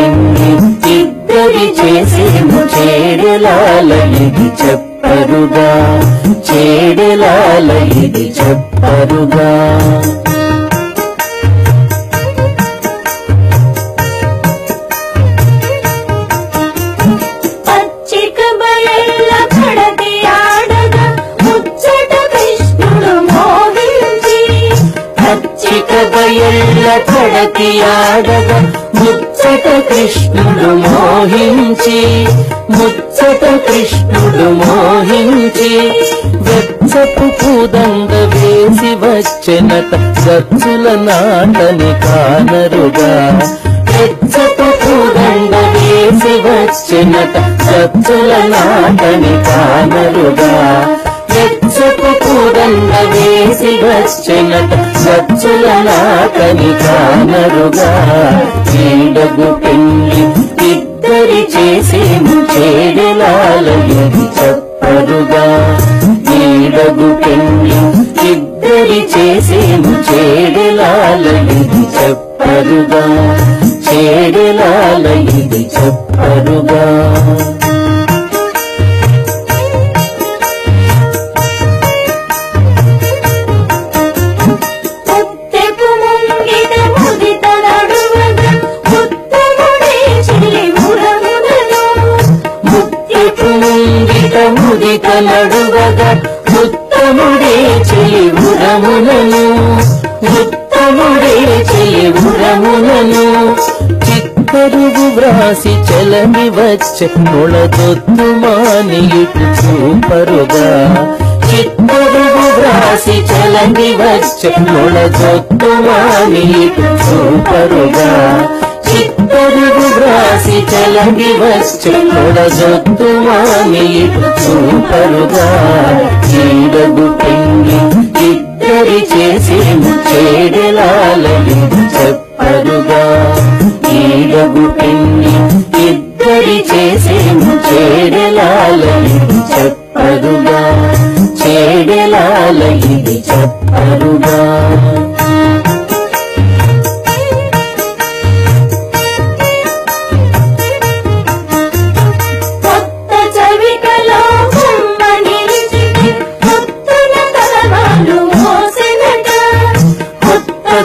పెండి ఇద్దరి చేసేము చేడెలాల ఇది చెప్పరుగా చేడెలాల ఇది చెప్పరుగా బయళ్ళ కడకి ఆడగా ముచ్చట కృష్ణుడు మోహించి ముచ్చట కృష్ణుడు మోహించి వెచ్చపు పూదండ వేసి వచ్చెనట గచ్చుల నాటని కానరుగా వెచ్చపు పూదండ వేసి వచ్చెనట గచ్చుల నాటని కానరుగా వెచ్చపు పూదండ వేసి వచ్చెనట గచ్చుల నాటని కానరుగా ఈడగు పెండ్లి ఇద్దరి చేసేము చేడెలాల ఇది చెప్పరుగా ఈడగు పెండ్లి ఇద్దరి చేసేము చేడెలాల ఇది చెప్పరుగా చేడెలాల ఇది చెప్పరుగా ముదిత నడువగా ఉత్తముడే చెలివురములను ఉత్తముడే చెలివురములను చిత్తరుగు వ్రాసి చెలని వచ్చె మొళదొత్తు మానియుటు చూపరుగా చిత్తరుగు వ్రాసి చెలని వచ్చె మొళదొత్తు మానియుటు చూపరుగా చిత్తరుగు వ్రాసి చెలని వచ్చె మొళదొత్తు మానియుటు చూపరుగా ఈడగు పెండ్లి ఇద్దరి చేసేము చేడెలాల ఇది చెప్పరుగా ఈడగు పెండ్లి ఇద్దరి చేసేము చేడెలాల ఇది చెప్పరుగా చేడెలాల ఇది చెప్పరుగా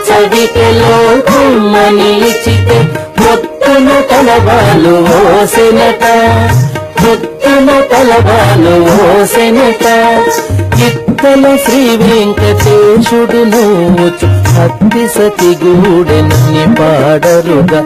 చవికలో కొమ్మ నిలిచితే మొత్తన తలవాలు ఓసెనట మొత్తన తలవాలు ఓసెనట ఇత్తల శ్రీ వెంకటేశుడు నోచు భక్తి సతి గూడెనని పాడరుగా